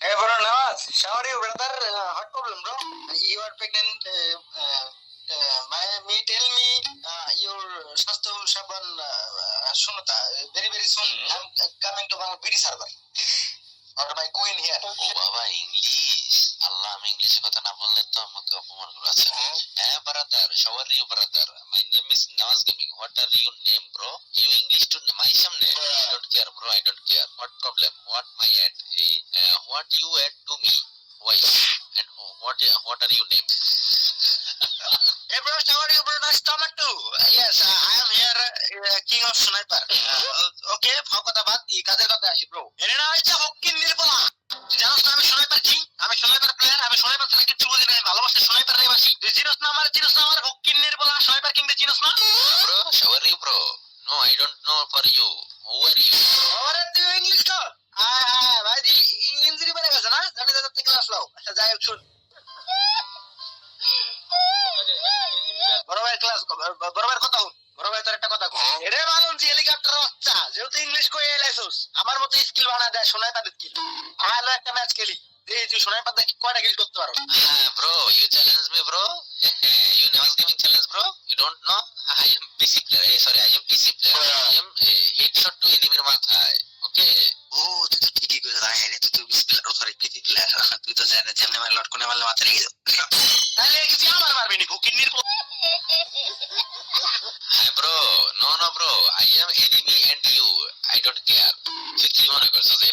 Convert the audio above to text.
Hey bro, Nawaz, how are you, brother? Heart problem, bro. You are pregnant. Me tell me your Shastro Shaban Shunata. Very very soon I'm coming to my BD server or my queen here. ও বাবা English, আল্লাহ আমি ইংলিশে কথা না বললে তো আমাকে অপমান করা আছে। হ্যাঁ brother, how are you brother? My name is Nawaz Gaming. What are your name bro? You English to my সামনে? I don't care bro, I don't care. What problem? What my add? What you add to me? Why? And what are your name? Hey bro, how are you, bro? Nice to meet you. Yes, I am here, king of sniper. Okay, কথা বাদ দি, কাজের কথা আসি bro. এর নাম হচ্ছে Hawking Nirmala. তুই জানোস না আমি স্নাইপার কিং, আমি স্নাইপার প্লেয়ার, আমি স্নাইপার ছাড়া কিছু বুঝি না, আমি ভালোবাসি স্নাইপার রে বাসি। তুই চিনোস না আমার হকিন নির্মলা স্নাইপার কিং রে চিনোস না? Bro, how are you bro? No, I don't know for you. Who are you? আরে তুই ইংলিশ কর। হ্যাঁ ভাই দি ইঞ্জুরি বেড়ে গেছে না, জানি দাদা থেকে আসলো। আচ্ছা যাই হোক শুন, বড় ভাই ক্লাস বড় ভাইয়ের কথা শুন, বড় ভাই তোর একটা কথা কই। এরে মালুম জি হেলিকপ্টার বাচ্চা, যেহেতু ইংলিশ কই এলাইছস, আমার মতো স্কিল বানা দেয় শোনাই পারে স্কিল। আলো একটা ম্যাচ খেলি, এই তুই শোনাই পারে কয়টা কিল করতে পারো? হ্যাঁ bro, you challenge me bro. You Nawaz Gaming challenge bro. You don't know? I am PC player. Sorry, I am PC player. I am headshot to enemy মাথায়. Okay. ও তুই তো ঠিকই কইছিস, হ্যাঁ তুই তো বিসমিল্লাহ সরি পিটি প্লেয়ার, তুই তো জানিস যেমনে মার লট কোনে মারলে মাথা লেগে যাবে। তাহলে কিছু আমার মারবি নি ফকিন্নির। হ্যাঁ bro, no bro. I am enemy and you. I don't care. তুই কি মনে করছিস? এই